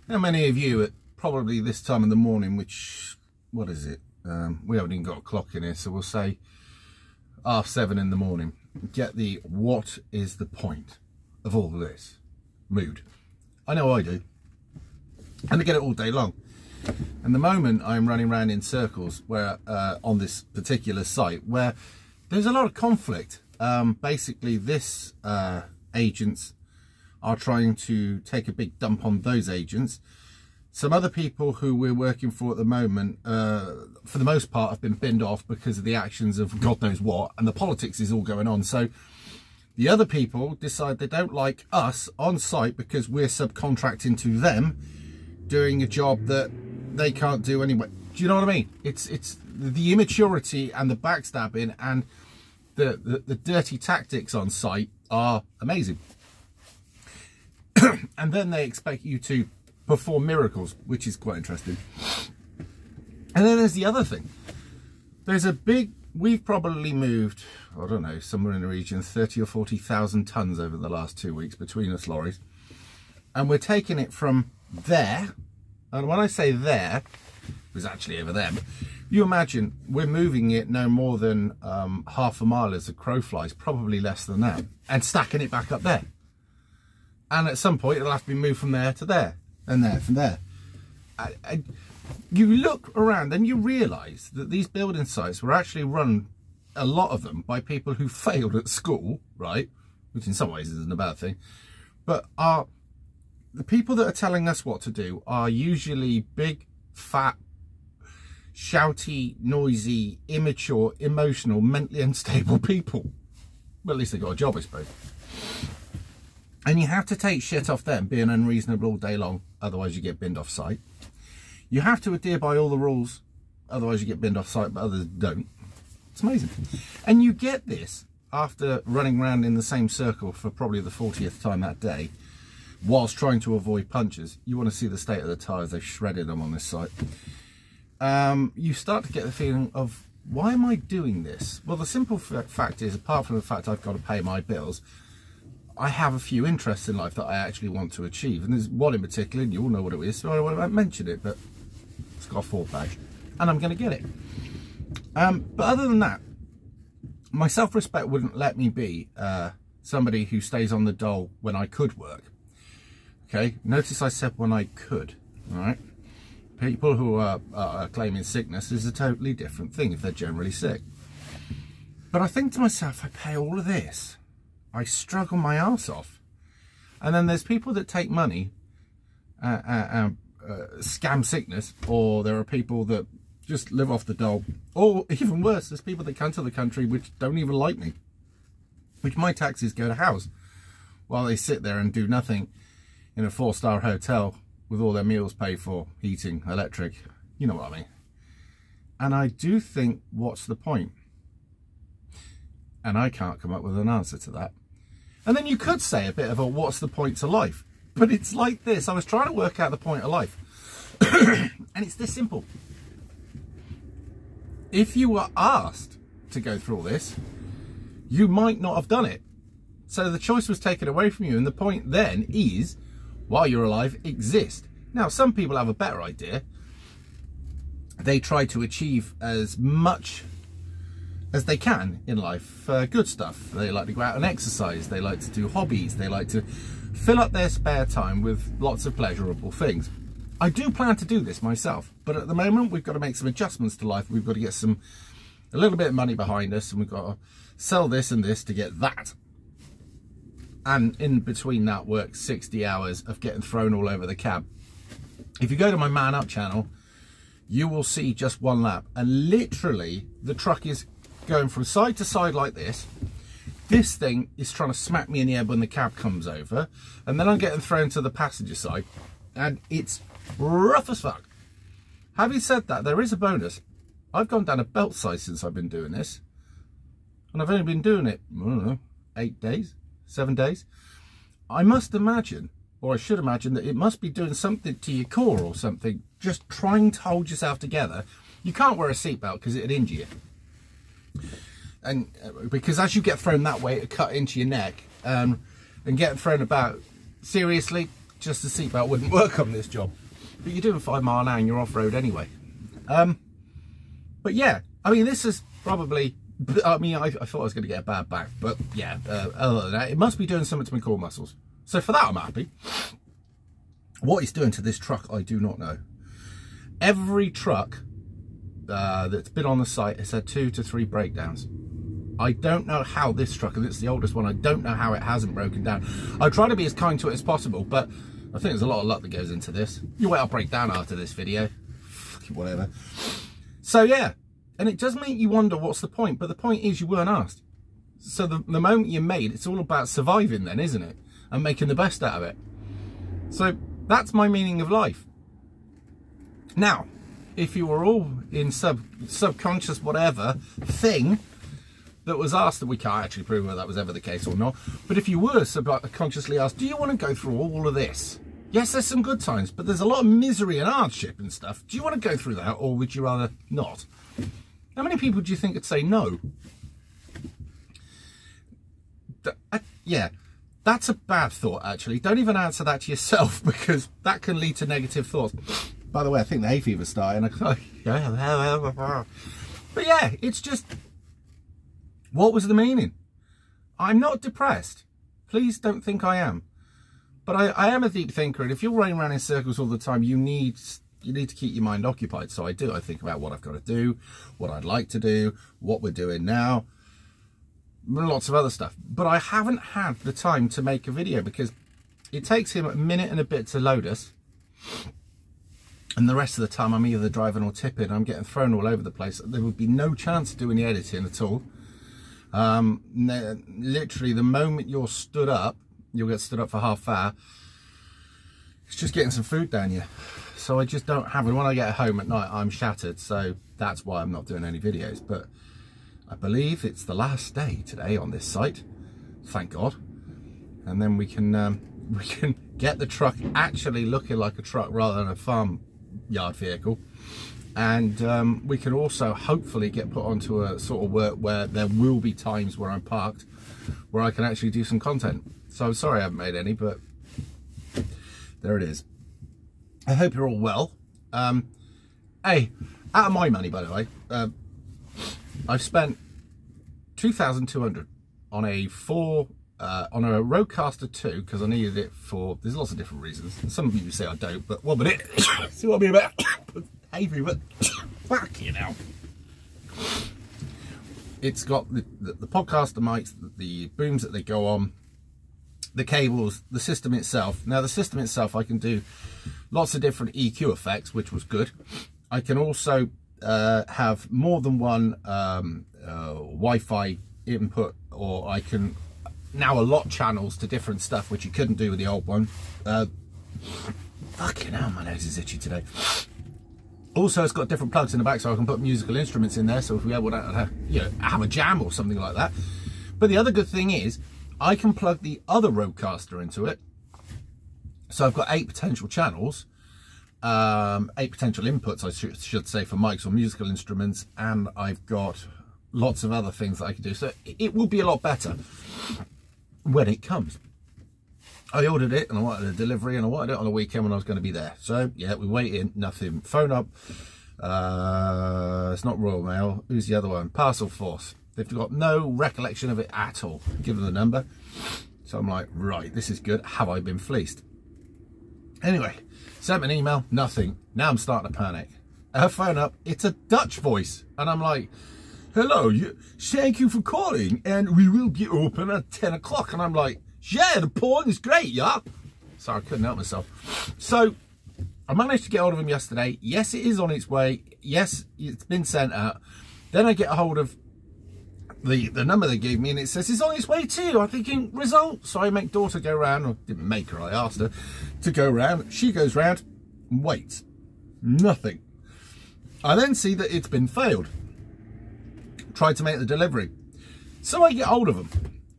How many of you at probably this time of the morning, which, what is it? We haven't even got a clock in here, so we'll say 7:30 in the morning, get the what is the point of all this mood? I know I do. And I get it all day long. And the moment I'm running around in circles where on this particular site where there's a lot of conflict. Basically this agents are trying to take a big dump on those agents. Some other people who we're working for at the moment, for the most part, have been binned off because of the actions of God knows what, and the politics is all going on. So the other people decide they don't like us on site because we're subcontracting to them, doing a job that they can't do anyway. Do you know what I mean? It's the immaturity and the backstabbing and the dirty tactics on site are amazing. And then they expect you to perform miracles, which is quite interesting. And then there's the other thing. There's a big, we've probably moved, I don't know, somewhere in the region of 30 or 40,000 tons over the last 2 weeks between us lorries. And we're taking it from there. And when I say there, it was actually over there. But you imagine we're moving it no more than half a mile as a crow flies, probably less than that, and stacking it back up there. And at some point it'll have to be moved from there to there, and there from there. You look around and you realise that these building sites were actually run, a lot of them, by people who failed at school, right? Which in some ways isn't a bad thing. But the people that are telling us what to do are usually big, fat, shouty, noisy, immature, emotional, mentally unstable people. Well, at least they got a job, I suppose. And you have to take shit off them being unreasonable all day long, otherwise you get binned off site. You have to adhere by all the rules, otherwise you get binned off site, but others don't. It's amazing. And you get this after running around in the same circle for probably the 40th time that day, whilst trying to avoid punches. You want to see the state of the tyres, they've shredded them on this site. You start to get the feeling of, why am I doing this? Well, the simple fact is, apart from the fact I've got to pay my bills, I have a few interests in life that I actually want to achieve. And there's one in particular, and you all know what it is, so I won't mention it, but it's got a Ford badge, and I'm going to get it. But other than that, my self-respect wouldn't let me be somebody who stays on the dole when I could work. Okay, notice I said when I could, all right? People who are claiming sickness is a totally different thing if they're generally sick. But I think to myself, I pay all of this. I struggle my arse off. And then there's people that take money, scam sickness, or there are people that just live off the dole. Or even worse, there's people that come to the country which don't even like me, which my taxes go to house, while they sit there and do nothing in a 4-star hotel with all their meals paid for, heating, electric, you know what I mean. And I do think, what's the point? And I can't come up with an answer to that. And then you could say a bit of a what's the point to life? But it's like this. I was trying to work out the point of life. And it's this simple. If you were asked to go through all this, you might not have done it. So the choice was taken away from you. And the point then is, while you're alive, exist. Now, some people have a better idea. They try to achieve as much as they can in life, good stuff. They like to go out and exercise, they like to do hobbies, they like to fill up their spare time with lots of pleasurable things. I do plan to do this myself, but at the moment we've got to make some adjustments to life. We've got to get a little bit of money behind us, and we've got to sell this and this to get that. And in between that work 60 hours of getting thrown all over the cab. If you go to my Man Up channel, you will see just one lap, and literally the truck is going from side to side like this. This thing is trying to smack me in the head when the cab comes over, and then I'm getting thrown to the passenger side, and it's rough as fuck. Having said that, there is a bonus. I've gone down a belt size since I've been doing this, and I've only been doing it, I don't know, 8 days, 7 days. I must imagine, or I should imagine, that it must be doing something to your core or something, just trying to hold yourself together. You can't wear a seatbelt because it'd injure you. And because as you get thrown that way, it cut into your neck, and getting thrown about, seriously, just the seatbelt wouldn't work on this job. But you're doing 5 miles an hour and you're off-road anyway. But yeah, I mean, this is probably, I mean, I thought I was going to get a bad back, but yeah, other than that, it must be doing something to my core muscles. So for that, I'm happy. What it's doing to this truck, I do not know. Every truck that's been on the site has had 2 to 3 breakdowns. I don't know how this truck, and it's the oldest one, I don't know how it hasn't broken down. I try to be as kind to it as possible, but I think there's a lot of luck that goes into this. You wait, I'll break down after this video. Fucking whatever. So yeah, and it does make you wonder what's the point, but the point is you weren't asked. So the moment you're made, it's all about surviving then, isn't it? And making the best out of it. So that's my meaning of life. Now, if you were all in subconscious whatever thing that was asked, that we can't actually prove whether that was ever the case or not, but if you were subconsciously asked, do you want to go through all of this? Yes, there's some good times, but there's a lot of misery and hardship and stuff. Do you want to go through that, or would you rather not? How many people do you think would say no? Yeah, that's a bad thought, actually. Don't even answer that to yourself, because that can lead to negative thoughts. By the way, I think the hay fever's starting. But yeah, it's just, what was the meaning? I'm not depressed. Please don't think I am. But I am a deep thinker, and if you're running around in circles all the time, you need to keep your mind occupied. So I do. I think about what I've got to do, what I'd like to do, what we're doing now, lots of other stuff. But I haven't had the time to make a video because it takes him a minute and a bit to load us. And the rest of the time I'm either driving or tipping. I'm getting thrown all over the place. There would be no chance of doing the editing at all. Literally, the moment you're stood up, you'll get stood up for half hour. It's just getting some food down you. So I just don't have it. When I get home at night, I'm shattered. So that's why I'm not doing any videos. But I believe it's the last day today on this site. Thank God. And then we can get the truck actually looking like a truck rather than a farm yard vehicle. And we can also hopefully get put onto a sort of work where there will be times where I'm parked, where I can actually do some content. So I'm sorry I haven't made any, but there it is. I hope you're all well. Hey, out of my money, by the way, I've spent $2,200 on a Roadcaster 2 because I needed it for, there's lots of different reasons. Some of you say I don't, but what about it? See what I mean about Avery, but fuck you know. It's got the podcaster mics, the booms that they go on, the cables, the system itself. Now the system itself, I can do lots of different EQ effects, which was good. I can also have more than one Wi-Fi input, or I can now allot channels to different stuff, which you couldn't do with the old one. Fucking hell, my nose is itchy today. Also, it's got different plugs in the back, so I can put musical instruments in there. So if we ever want to, you know, have a jam or something like that. But the other good thing is, I can plug the other Roadcaster into it. So I've got 8 potential channels, 8 potential inputs, I should say, for mics or musical instruments, and I've got lots of other things that I can do. So it will be a lot better when it comes. I ordered it and I wanted a delivery, and I wanted it on the weekend when I was going to be there. So yeah, we waited, nothing. Phone up. It's not Royal Mail. Who's the other one? Parcel Force. They've got no recollection of it at all. Give them the number. So I'm like, right, this is good. Have I been fleeced? Anyway, sent an email, nothing. Now I'm starting to panic. Her phone up, it's a Dutch voice. And I'm like, hello, thank you for calling, and we will be open at 10 o'clock. And I'm like, yeah, the porn is great, yeah. Sorry, I couldn't help myself. So I managed to get hold of him yesterday. Yes, it is on its way. Yes, it's been sent out. Then I get a hold of the number they gave me, and it says it's on its way to you. I'm thinking, result. So I make daughter go round, or didn't make her, I asked her to go round. She goes round and waits. Nothing. I then see that it's been failed. Tried to make the delivery. So I get hold of them,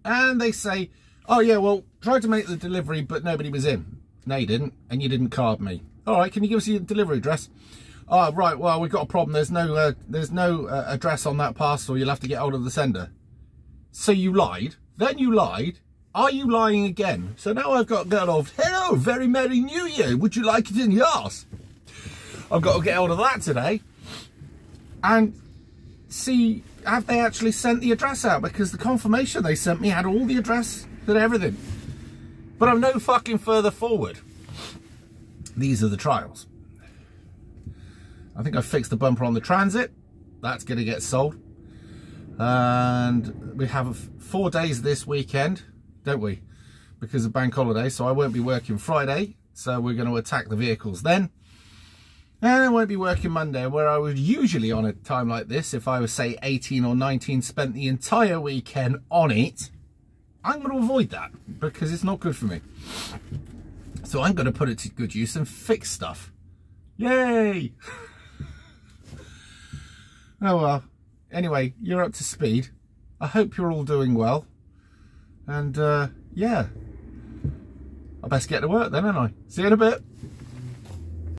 and they say, oh yeah, well, tried to make the delivery, but nobody was in. No, you didn't, and you didn't card me. All right, can you give us your delivery address? Oh, right, well, we've got a problem. There's no address on that parcel. You'll have to get hold of the sender. So you lied. Then you lied. Are you lying again? So now I've got to get off. Hello, very Merry New Year. Would you like it in your arse? I've got to get hold of that today and see, have they actually sent the address out? Because the confirmation they sent me had all the address and everything. But I'm no fucking further forward. These are the trials. I think I fixed the bumper on the Transit. That's going to get sold. And we have 4 days this weekend, don't we? Because of bank holiday, so I won't be working Friday. So we're going to attack the vehicles then. And I won't be working Monday, where I would usually on a time like this, if I was say 18 or 19, spent the entire weekend on it. I'm going to avoid that because it's not good for me. So I'm going to put it to good use and fix stuff. Yay! Oh well. Anyway, you're up to speed. I hope you're all doing well. And yeah, I best get to work then, don't I? See you in a bit.